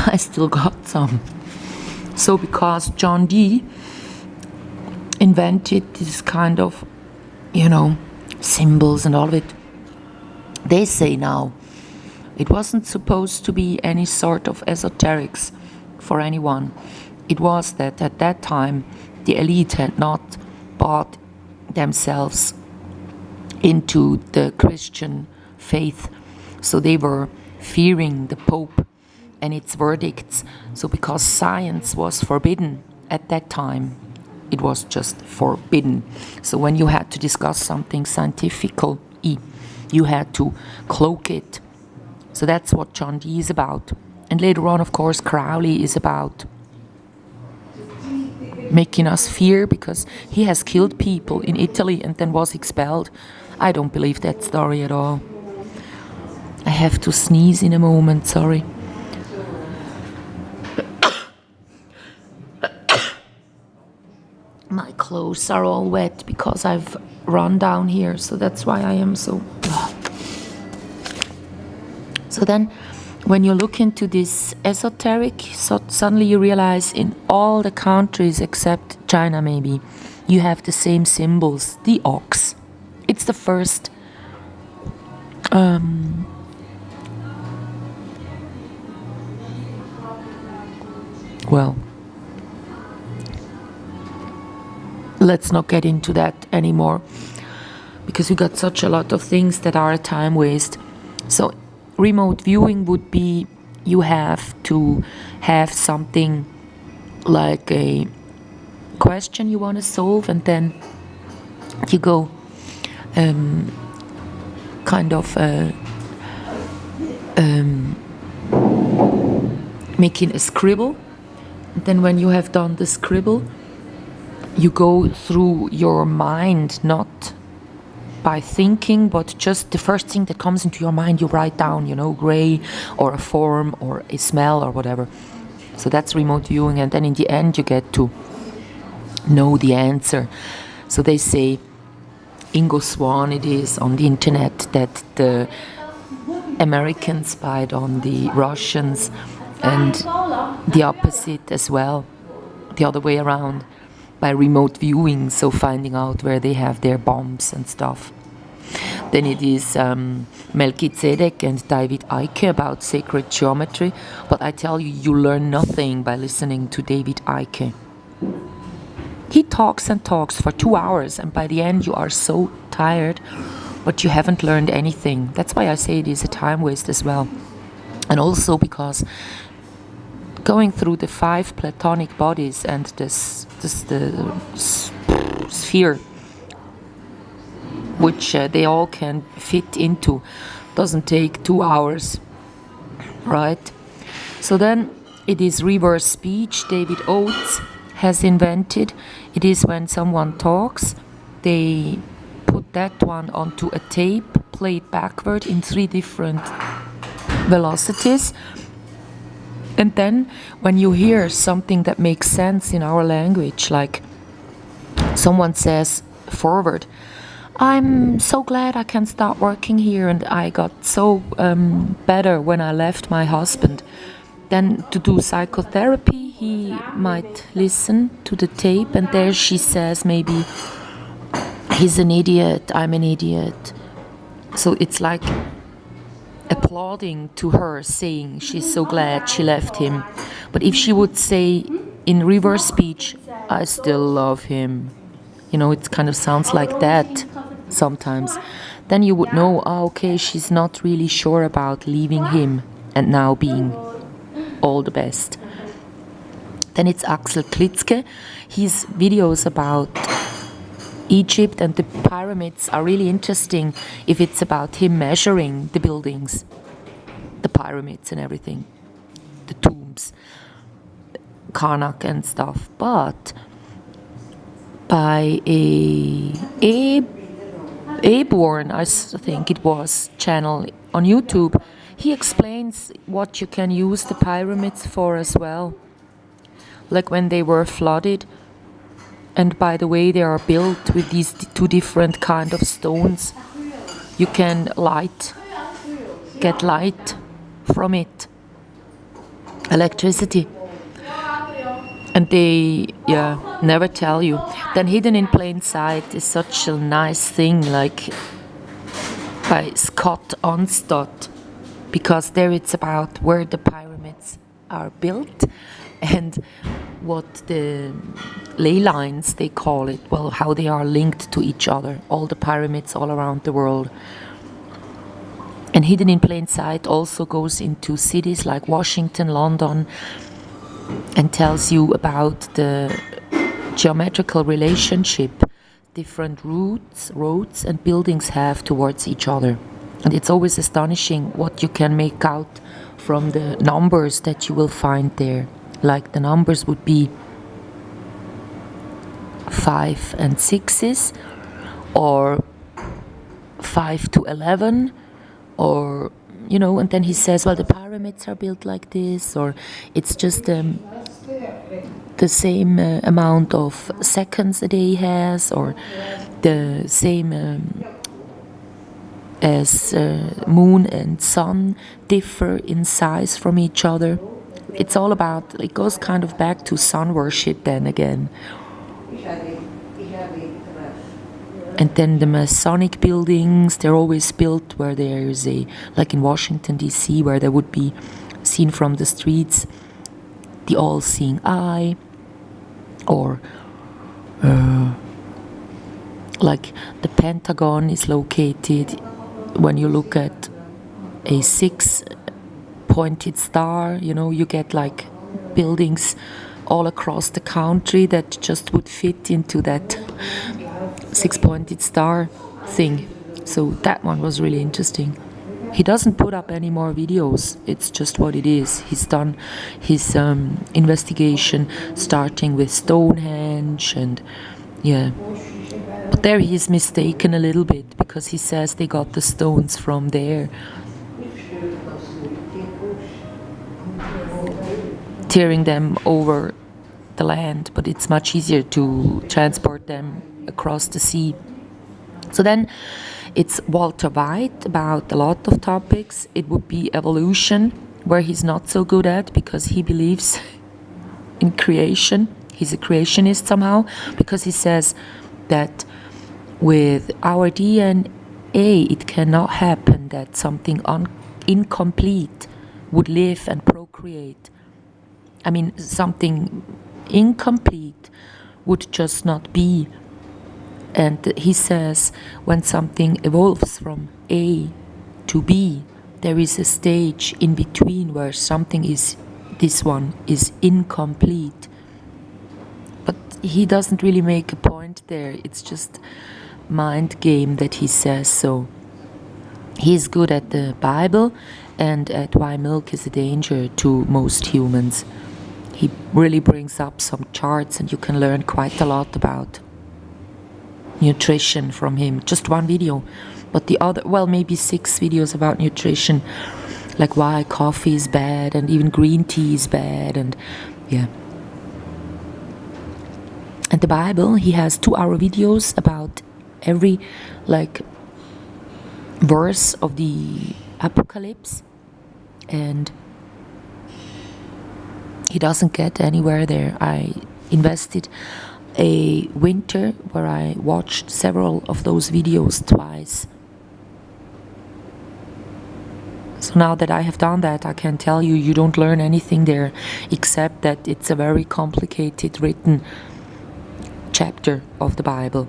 I still got some. So because John Dee invented this kind of, symbols and all of it, they say now it wasn't supposed to be any sort of esoterics for anyone. It was that at that time the elite had not bought themselves into the Christian faith, so they were fearing the Pope and its verdicts. So because science was forbidden at that time, it was just forbidden. So when you had to discuss something scientifical, you had to cloak it. So that's what John Dee is about. And later on, of course, Crowley is about making us fear, because he has killed people in Italy and then was expelled. I don't believe that story at all. I have to sneeze in a moment, sorry. My clothes are all wet because I've run down here, so that's why I am so... So then, when you look into this esoteric, so suddenly you realize in all the countries except China maybe, you have the same symbols. The ox. It's the first let's not get into that anymore, because we got such a lot of things that are a time waste. So remote viewing would be, you have to have something like a question you want to solve, and then you go making a scribble. And then when you have done the scribble, you go through your mind, not by thinking, but just the first thing that comes into your mind, you write down, gray, or a form, or a smell, or whatever. So that's remote viewing, and then in the end you get to know the answer. So they say, Ingo Swann it is on the internet, that the Americans spied on the Russians, and the opposite as well, the other way around, by remote viewing, so finding out where they have their bombs and stuff. Then it is Melchizedek and David Icke about sacred geometry, but I tell you, you learn nothing by listening to David Icke. He talks and talks for 2 hours, and by the end you are so tired, but you haven't learned anything. That's why I say it is a time waste as well. And also because going through the 5 Platonic bodies and the sphere, which they all can fit into, doesn't take 2 hours, right? So then it is reverse speech. David Oates has invented. It is when someone talks, they put that one onto a tape, play it backward in 3 different velocities. And then when you hear something that makes sense in our language, like someone says forward, I'm so glad I can start working here, and I got so better when I left my husband. Then to do psychotherapy, he might listen to the tape, and there she says maybe, he's an idiot, I'm an idiot. So it's like applauding to her, saying she's so glad she left him. But if she would say in reverse speech, I still love him, it kind of sounds like that sometimes, then you would know, okay, she's not really sure about leaving him and now being all the best. Then it's Axel Klitzke. His videos about Egypt and the pyramids are really interesting if it's about him measuring the buildings, the pyramids and everything, the tombs, Karnak and stuff. But by Aborn, I think it was, channel on YouTube, he explains what you can use the pyramids for as well. Like when they were flooded, and by the way they are built with these 2 different kind of stones, you can get light from it. electricity. And they, never tell you. Then Hidden in Plain Sight is such a nice thing, like by Scott Onstott, because there it's about where the pyramids are built and what the ley lines, they call it, well, how they are linked to each other, all the pyramids all around the world. And Hidden in Plain Sight also goes into cities like Washington, London, and tells you about the geometrical relationship different roads and buildings have towards each other. And it's always astonishing what you can make out from the numbers that you will find there. Like the numbers would be 5 and 6s, or 5 to 11, or and then he says, well, the pyramids are built like this, or it's just the same amount of seconds a day has, or the same as moon and sun differ in size from each other. It's all about, it goes kind of back to sun worship then again. And then the Masonic buildings, they're always built where there is like in Washington, D.C., where there would be seen from the streets the all-seeing eye, or like the Pentagon is located when you look at a 6-pointed star, you get like buildings all across the country that just would fit into that 6-pointed star thing. So that one was really interesting. He doesn't put up any more videos, it's just what it is. He's done his investigation starting with Stonehenge, and but there he is mistaken a little bit, because he says they got the stones from there, tearing them over the land, but it's much easier to transport them across the sea. So then it's Walter White about a lot of topics. It would be evolution, where he's not so good at, because he believes in creation. He's a creationist somehow, because he says that with our DNA it cannot happen that something incomplete would live and procreate. I mean, something incomplete would just not be. And he says when something evolves from A to B, there is a stage in between where this one is incomplete. But he doesn't really make a point there. It's just mind game that he says so. He's good at the Bible and at why milk is a danger to most humans. He really brings up some charts, and you can learn quite a lot about nutrition from him. Just one video, but the other, well, maybe 6 videos about nutrition, like why coffee is bad and even green tea is bad, and and the Bible, he has 2-hour videos about every verse of the Apocalypse, and he doesn't get anywhere there. I invested a winter where I watched several of those videos twice. So now that I have done that, I can tell you, you don't learn anything there, except that it's a very complicated written chapter of the Bible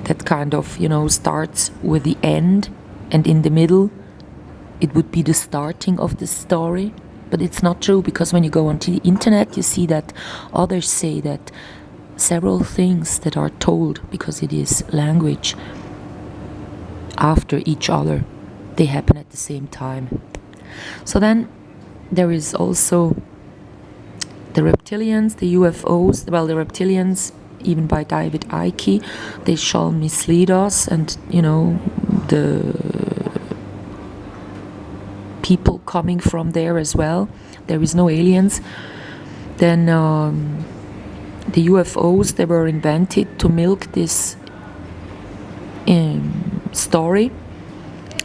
that kind of, starts with the end, and in the middle it would be the starting of the story. But it's not true, because when you go onto the internet, you see that others say that several things that are told, because it is language, after each other, they happen at the same time. So then there is also the reptilians, the UFOs. Well, the reptilians, even by David Icke, they shall mislead us, and the people coming from there as well. There is no aliens. Then the UFOs, they were invented to milk this story,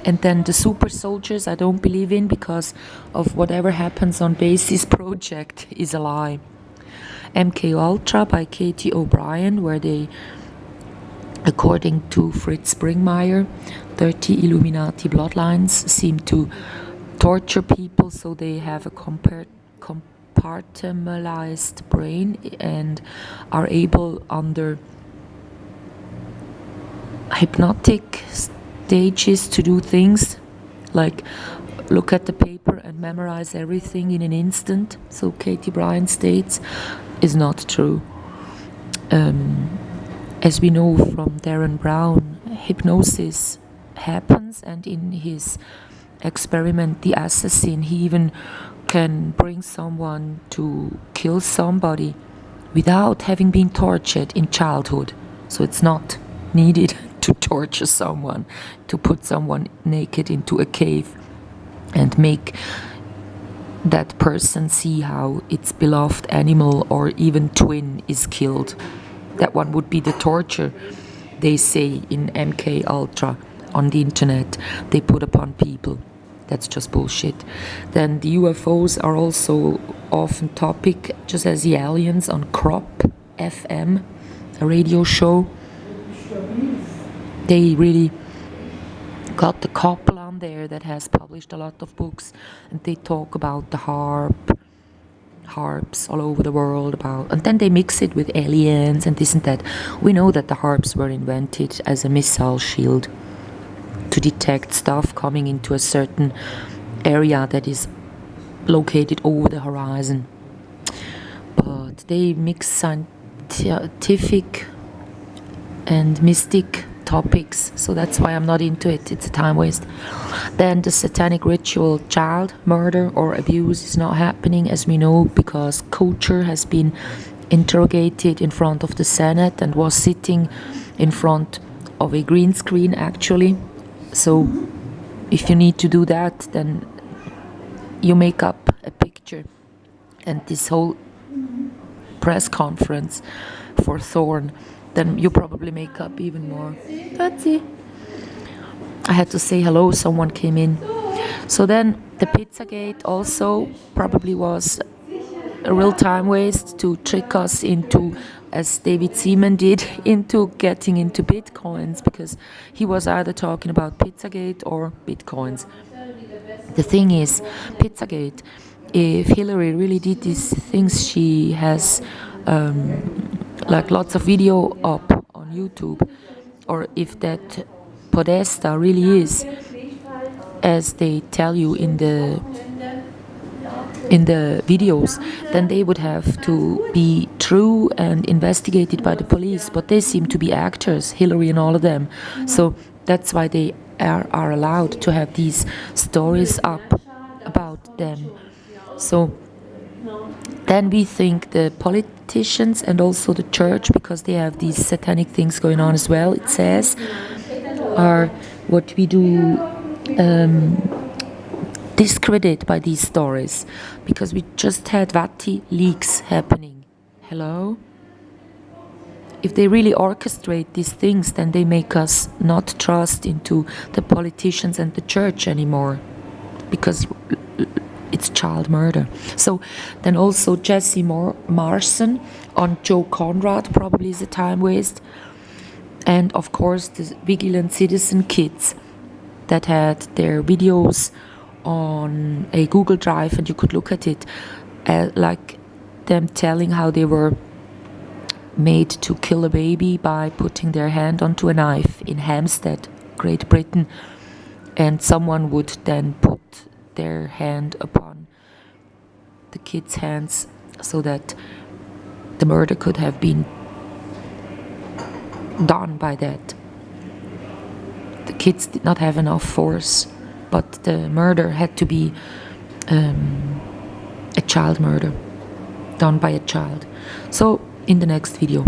And then the super soldiers I don't believe in, because of whatever happens on Basis Project is a lie. MK Ultra by Katie O'Brien, where they, according to Fritz Springmeier, 30 Illuminati bloodlines seem to torture people so they have a compartmentalized brain and are able, under hypnotic stages, to do things like look at the paper and memorize everything in an instant. So Katie Bryan states is not true. As we know from Darren Brown, hypnosis happens, and in his experiment, The Assassin, he even can bring someone to kill somebody without having been tortured in childhood. So it's not needed to torture someone, to put someone naked into a cave and make that person see how its beloved animal or even twin is killed. That one would be the torture, they say in MK Ultra on the internet, they put upon people. That's just bullshit. Then the UFOs are also often topic, just as the aliens, on Crop FM, a radio show. They really got the couple on there that has published a lot of books, and they talk about the harps all over the world, and then they mix it with aliens and this and that. We know that the harps were invented as a missile shield to detect stuff coming into a certain area that is located over the horizon. But they mix scientific and mystic topics, so that's why I'm not into it. It's a time waste. Then the satanic ritual child murder or abuse is not happening, as we know, because Kocher has been interrogated in front of the Senate and was sitting in front of a green screen, actually. So if you need to do that, then you make up a picture. And this whole press conference for Thorne, then you probably make up even more. That's it. I had to say hello, someone came in. So then the Pizzagate also probably was a real time waste to trick us into, as David Seaman did, into getting into Bitcoins, because he was either talking about Pizzagate or Bitcoins. The thing is, Pizzagate, if Hillary really did these things, she has like lots of video up on YouTube, or if that Podesta really is, as they tell you in the videos, then they would have to be true and investigated by the police. But they seem to be actors, Hillary and all of them. So that's why they are allowed to have these stories up about them. So then we think the politicians and also the church, because they have these satanic things going on as well, it says, are what we do discredit by these stories, because we just had Vati leaks happening. Hello? If they really orchestrate these things, then they make us not trust into the politicians and the church anymore, because it's child murder. So then also Jesse Marson on Joe Conrad probably is a time waste. And of course the Vigilant Citizen kids that had their videos on a Google Drive, and you could look at it, like them telling how they were made to kill a baby by putting their hand onto a knife in Hampstead, Great Britain, and someone would then put their hand upon the kids' hands so that the murder could have been done by that. The kids did not have enough force, but the murder had to be a child murder done by a child. So in the next video.